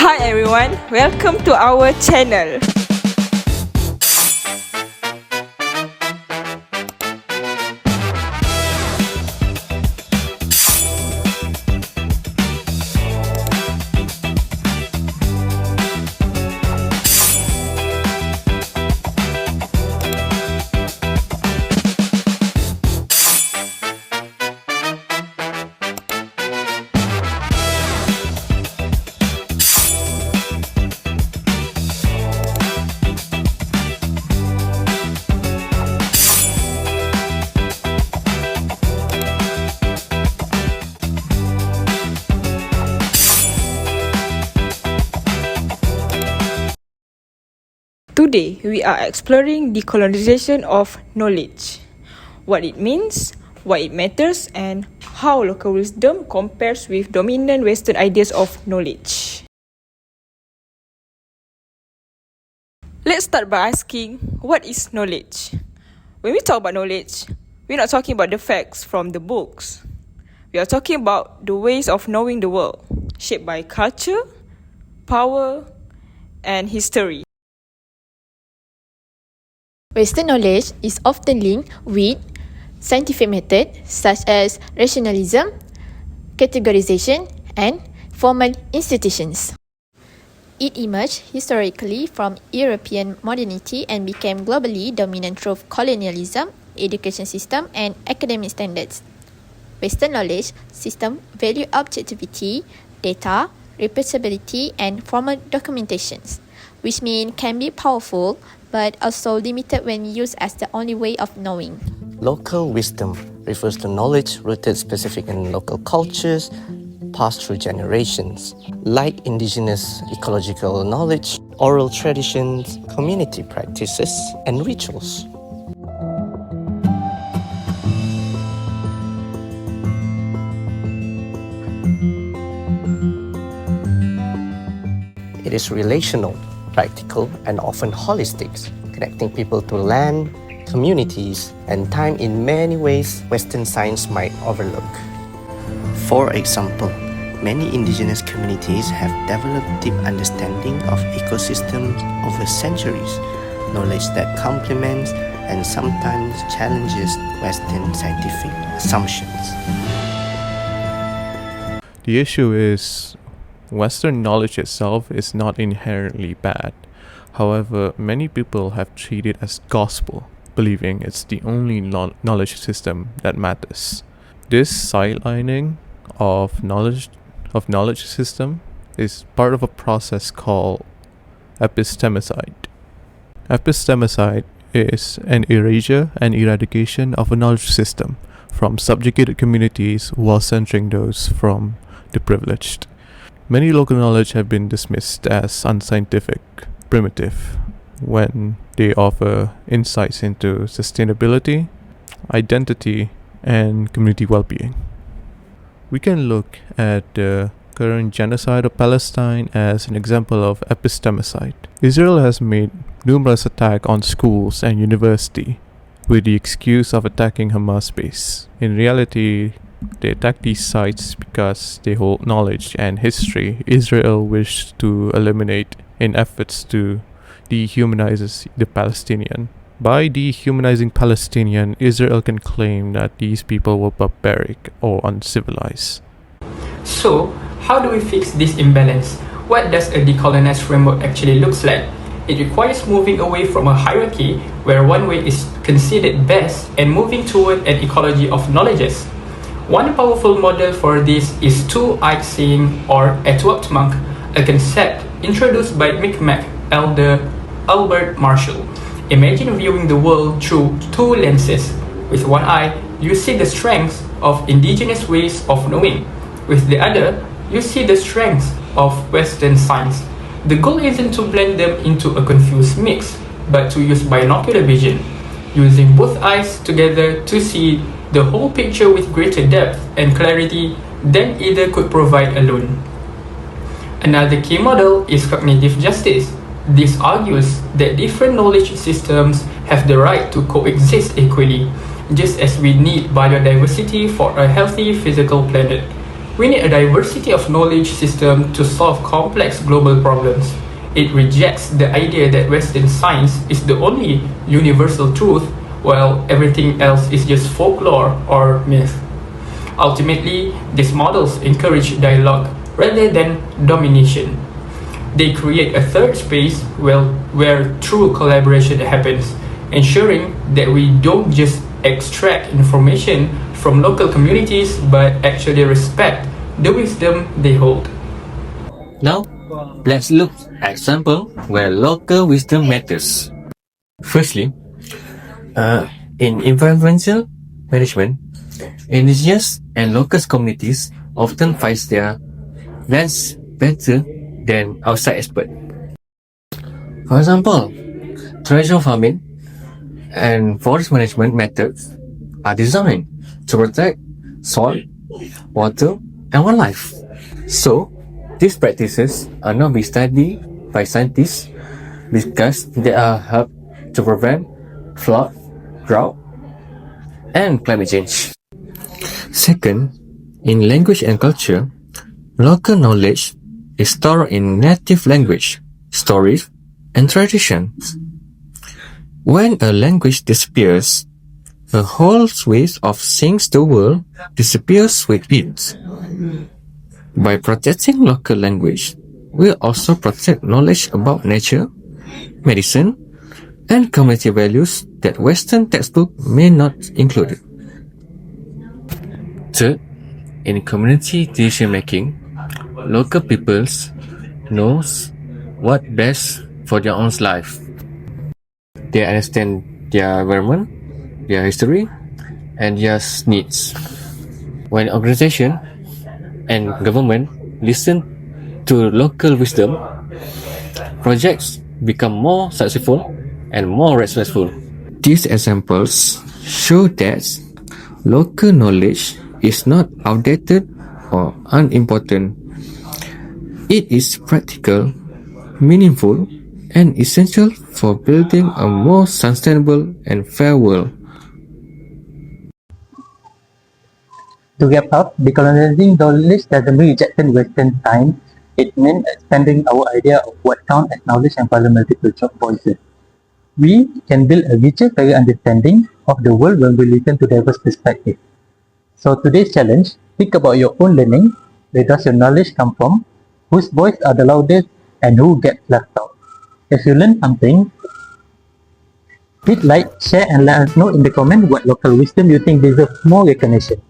Hi everyone, welcome to our channel. Today, we are exploring decolonization of knowledge, what it means, why it matters, and how local wisdom compares with dominant Western ideas of knowledge. Let's start by asking, what is knowledge? When we talk about knowledge, we're not talking about the facts from the books. We are talking about the ways of knowing the world, shaped by culture, power, and history. Western knowledge is often linked with scientific methods such as rationalism, categorization, and formal institutions. It emerged historically from European modernity and became globally dominant through colonialism, education system, and academic standards. Western knowledge systems value objectivity, data, reproducibility, and formal documentations, which mean can be powerful but also limited when used as the only way of knowing. Local wisdom refers to knowledge rooted specific in local cultures, passed through generations, like indigenous ecological knowledge, oral traditions, community practices, and rituals. It is relational, practical, and often holistic, connecting people to land, communities, and time in many ways Western science might overlook. For example, many indigenous communities have developed deep understanding of ecosystems over centuries, knowledge that complements and sometimes challenges Western scientific assumptions. The issue is Western knowledge itself is not inherently bad. However, many people have treated it as gospel, believing it's the only knowledge system that matters. This sidelining of knowledge system is part of a process called epistemicide. Epistemicide is an erasure and eradication of a knowledge system from subjugated communities while centering those from the privileged. Many local knowledge have been dismissed as unscientific, primitive, when they offer insights into sustainability, identity, and community well-being. We can look at the current genocide of Palestine as an example of epistemicide. Israel has made numerous attacks on schools and universities with the excuse of attacking Hamas base. In reality, they attack these sites because they hold knowledge and history Israel wished to eliminate in efforts to dehumanize the Palestinian. By dehumanizing Palestinian, Israel can claim that these people were barbaric or uncivilized. So, how do we fix this imbalance? What does a decolonized framework actually looks like? It requires moving away from a hierarchy where one way is considered best and moving toward an ecology of knowledges. One powerful model for this is two-eyed seeing or Edward Monk, a concept introduced by Micmac elder Albert Marshall. Imagine viewing the world through two lenses. With one eye, you see the strengths of indigenous ways of knowing. With the other, you see the strengths of Western science. The goal isn't to blend them into a confused mix, but to use binocular vision, using both eyes together to see the whole picture with greater depth and clarity than either could provide alone. Another key model is cognitive justice. This argues that different knowledge systems have the right to coexist equally, just as we need biodiversity for a healthy physical planet. We need a diversity of knowledge system to solve complex global problems. It rejects the idea that Western science is the only universal truth, while everything else is just folklore or myth. Ultimately, these models encourage dialogue rather than domination. They create a third space where true collaboration happens, ensuring that we don't just extract information from local communities but actually respect the wisdom they hold. Now, let's look at example where local wisdom matters. Firstly, in environmental management, indigenous and local communities often find their lands better than outside experts. For example, traditional farming and forest management methods are designed to protect soil, water, and wildlife. So, these practices are not being studied by scientists because they are help to prevent flood, drought, and climate change. Second, in language and culture, local knowledge is stored in native language, stories, and traditions. When a language disappears, a whole suite of things the world disappears with it. By protecting local language, we also protect knowledge about nature, medicine, and community values that Western textbooks may not include. Third, in community decision making, local peoples knows what best for their own life. They understand their environment, their history, and their needs. When organization and government listen to local wisdom, projects become more successful and more respectful. These examples show that local knowledge is not outdated or unimportant. It is practical, meaningful, and essential for building a more sustainable and fair world. To wrap up, decolonizing knowledge doesn't mean rejecting Western science. It means expanding our idea of what counts as knowledge and follow multiple choices. We can build a richer, fairer understanding of the world when we listen to diverse perspectives. So today's challenge, think about your own learning. Where does your knowledge come from? Whose voice are the loudest? And who gets left out? If you learn something, hit like, share, and let us know in the comment what local wisdom you think deserves more recognition.